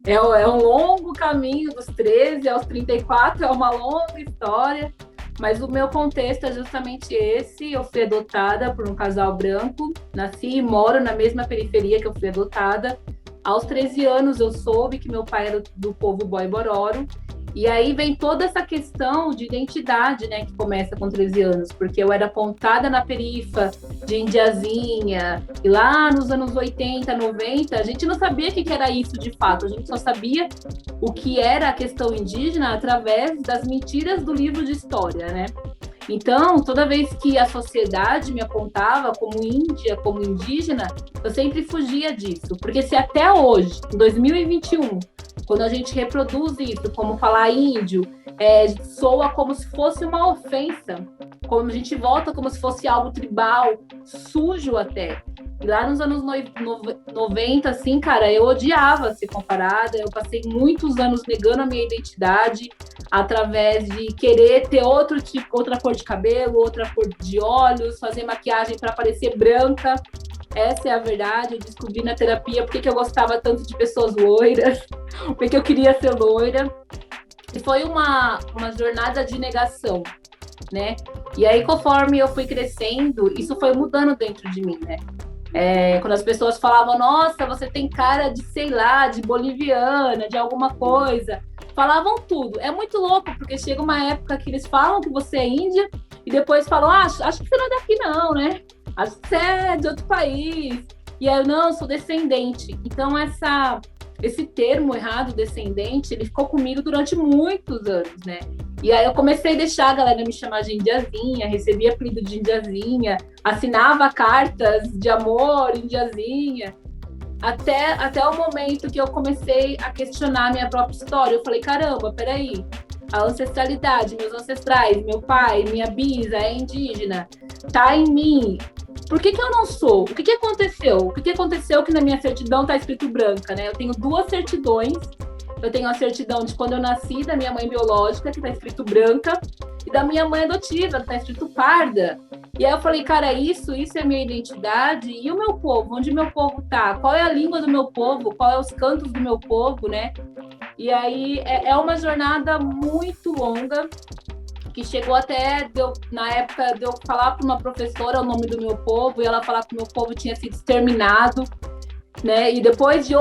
É um longo caminho dos 13 aos 34, é uma longa história, mas o meu contexto é justamente esse. Eu fui adotada por um casal branco, nasci e moro na mesma periferia que eu fui adotada. Aos 13 anos eu soube que meu pai era do povo Boi-Bororo, e aí vem toda essa questão de identidade, né, que começa com 13 anos, porque eu era apontada na perifa de indiazinha, e lá nos anos 80, 90, a gente não sabia o que era isso de fato, a gente só sabia o que era a questão indígena através das mentiras do livro de história, né? Então, toda vez que a sociedade me apontava como índia, como indígena, eu sempre fugia disso. Porque se até hoje, em 2021, quando a gente reproduz isso, como falar índio, soa como se fosse uma ofensa, como a gente volta como se fosse algo tribal, sujo até. E lá nos anos 90, assim, cara, eu odiava ser comparada, eu passei muitos anos negando a minha identidade através de querer ter outro tipo, outra cor de cabelo, outra cor de olhos, fazer maquiagem para parecer branca. Essa é a verdade. Eu descobri na terapia porque eu gostava tanto de pessoas loiras, porque eu queria ser loira. E foi uma jornada de negação, né? E aí, conforme eu fui crescendo, isso foi mudando dentro de mim, né? Quando as pessoas falavam, nossa, você tem cara de, sei lá, de boliviana, de alguma coisa. Falavam tudo. É muito louco, porque chega uma época que eles falam que você é índia e depois falam, acho que você não é daqui não, né? Acho que você é de outro país. E aí, não, eu sou descendente. Então, esse termo errado, descendente, ele ficou comigo durante muitos anos, né? E aí eu comecei a deixar a galera me chamar de indiazinha, recebia apelido de indiazinha, assinava cartas de amor, indiazinha, até o momento que eu comecei a questionar a minha própria história. Eu falei, caramba, peraí, a ancestralidade, meus ancestrais, meu pai, minha bisa é indígena, tá em mim. Por que eu não sou? O que aconteceu? O que aconteceu que na minha certidão tá escrito branca, né? Eu tenho duas certidões. Eu tenho a certidão de quando eu nasci, da minha mãe biológica, que tá escrito branca, e da minha mãe adotiva, que tá escrito parda. E aí eu falei, cara, isso é a minha identidade. E o meu povo? Onde meu povo tá? Qual é a língua do meu povo? Qual é os cantos do meu povo, né? E aí é uma jornada muito longa, que chegou até, na época, de eu falar para uma professora o nome do meu povo, e ela falar que o meu povo tinha sido exterminado, né? E depois de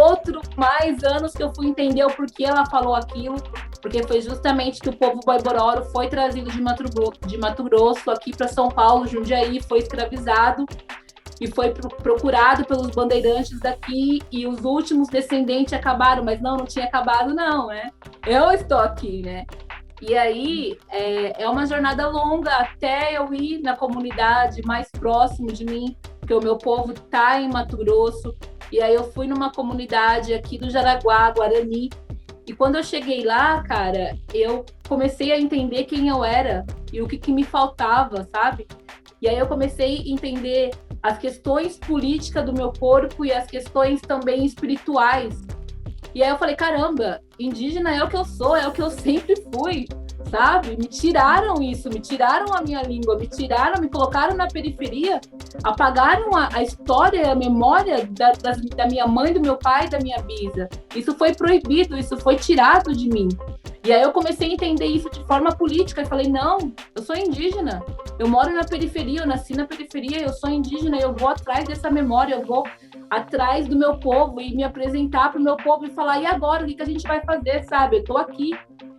mais anos que eu fui entender o porquê ela falou aquilo, porque foi justamente que o povo Boi-Bororo foi trazido de Mato Grosso aqui para São Paulo, Jundiaí, foi escravizado e foi procurado pelos bandeirantes daqui, e os últimos descendentes acabaram, mas não tinha acabado não, né? Eu estou aqui, né? E aí é uma jornada longa até eu ir na comunidade mais próximo de mim, porque o meu povo está em Mato Grosso. E aí eu fui numa comunidade aqui do Jaraguá, Guarani, e quando eu cheguei lá, cara, eu comecei a entender quem eu era e o que me faltava, sabe? E aí eu comecei a entender as questões políticas do meu corpo e as questões também espirituais. E aí eu falei, caramba, indígena é o que eu sou, é o que eu sempre fui, sabe? Me tiraram isso, me tiraram a minha língua, me colocaram na periferia, apagaram a história e a memória da minha mãe, do meu pai, da minha bisa. Isso foi proibido, isso foi tirado de mim. E aí eu comecei a entender isso de forma política e falei, não, eu sou indígena, eu moro na periferia, eu nasci na periferia, eu sou indígena, eu vou atrás dessa memória, eu vou atrás do meu povo e me apresentar para o meu povo e falar, e agora, o que a gente vai fazer, sabe? Eu estou aqui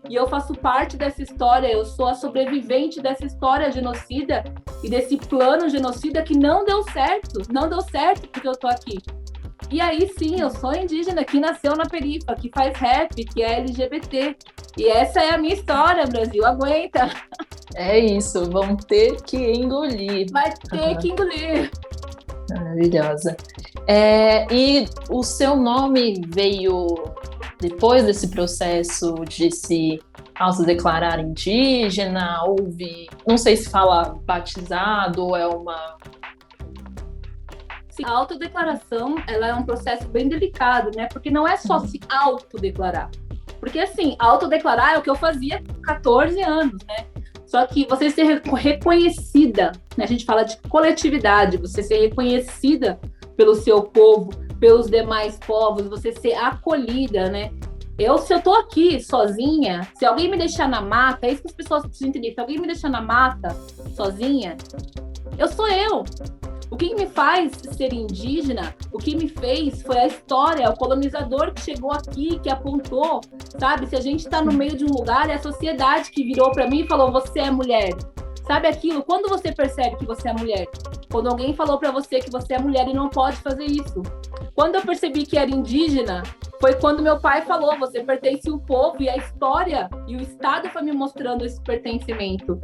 e eu faço parte dessa história, eu sou a sobrevivente dessa história genocida e desse plano genocida que não deu certo porque eu estou aqui. E aí sim, eu sou indígena, que nasceu na perifa, que faz rap, que é LGBT. E essa é a minha história, Brasil, aguenta. É isso, vão ter que engolir. Vai ter que engolir. Maravilhosa. E o seu nome veio depois desse processo de se autodeclarar indígena? Houve, não sei se fala batizado ou é uma... A autodeclaração, ela é um processo bem delicado, né? Porque não é só se autodeclarar. Porque, assim, autodeclarar é o que eu fazia com 14 anos, né? Só que você ser reconhecida, né? A gente fala de coletividade, você ser reconhecida pelo seu povo, pelos demais povos, você ser acolhida, né? Se eu tô aqui sozinha, se alguém me deixar na mata, é isso que as pessoas precisam entender. Se alguém me deixar na mata, sozinha, eu sou eu. O que me faz ser indígena, o que me fez foi a história, o colonizador que chegou aqui, que apontou, sabe? Se a gente está no meio de um lugar, é a sociedade que virou para mim e falou, você é mulher. Sabe aquilo? Quando você percebe que você é mulher? Quando alguém falou para você que você é mulher e não pode fazer isso. Quando eu percebi que era indígena, foi quando meu pai falou, você pertence ao povo, e a história e o Estado foi me mostrando esse pertencimento.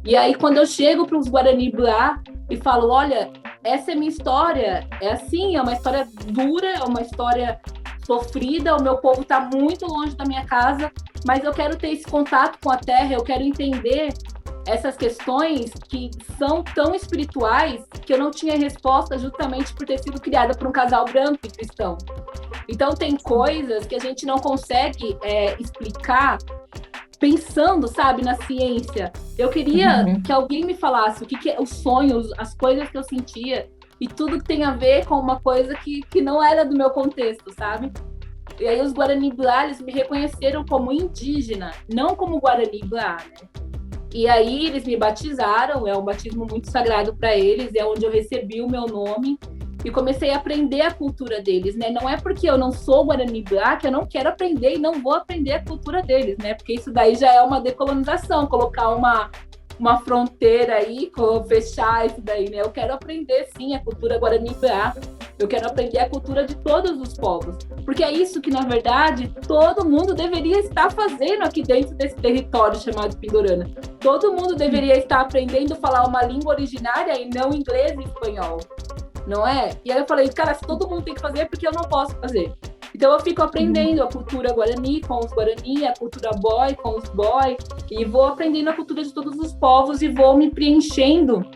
E aí, quando eu chego para os Guarani Blá e falo, olha, essa é minha história, é assim, é uma história dura, é uma história sofrida, o meu povo está muito longe da minha casa, mas eu quero ter esse contato com a terra, eu quero entender essas questões que são tão espirituais que eu não tinha resposta justamente por ter sido criada por um casal branco e cristão. Então, tem coisas que a gente não consegue explicar pensando, sabe, na ciência. Eu queria que alguém me falasse o que é os sonhos, as coisas que eu sentia e tudo que tem a ver com uma coisa que não era do meu contexto, sabe? E aí os Guarani Blá, eles me reconheceram como indígena, não como Guarani Blá, né? E aí eles me batizaram, é um batismo muito sagrado para eles, é onde eu recebi o meu nome e comecei a aprender a cultura deles, né? Não é porque eu não sou Guarani Blá que eu não quero aprender e não vou aprender a cultura deles, né? Porque isso daí já é uma decolonização, colocar uma fronteira aí, fechar isso daí, né? Eu quero aprender, sim, a cultura Guarani Blá, eu quero aprender a cultura de todos os povos, porque é isso que, na verdade, todo mundo deveria estar fazendo aqui dentro desse território chamado Pindorana. Todo mundo deveria estar aprendendo a falar uma língua originária e não inglês e espanhol, não é? E aí eu falei, cara, se todo mundo tem que fazer, porque eu não posso fazer? Então eu fico aprendendo a cultura Guarani com os Guarani, a cultura Boy com os Boy, e vou aprendendo a cultura de todos os povos e vou me preenchendo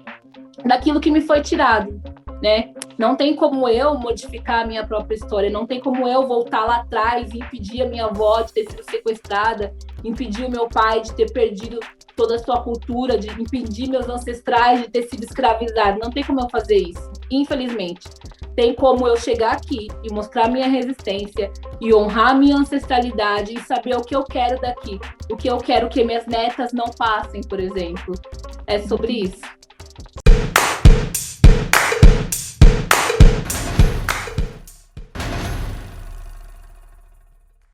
daquilo que me foi tirado, né? Não tem como eu modificar a minha própria história, não tem como eu voltar lá atrás e impedir a minha avó de ter sido sequestrada, impedir o meu pai de ter perdido toda a sua cultura, de impedir meus ancestrais de ter sido escravizados. Não tem como eu fazer isso, infelizmente. Tem como eu chegar aqui e mostrar minha resistência e honrar minha ancestralidade e saber o que eu quero daqui, o que eu quero que minhas netas não passem, por exemplo. É sobre isso.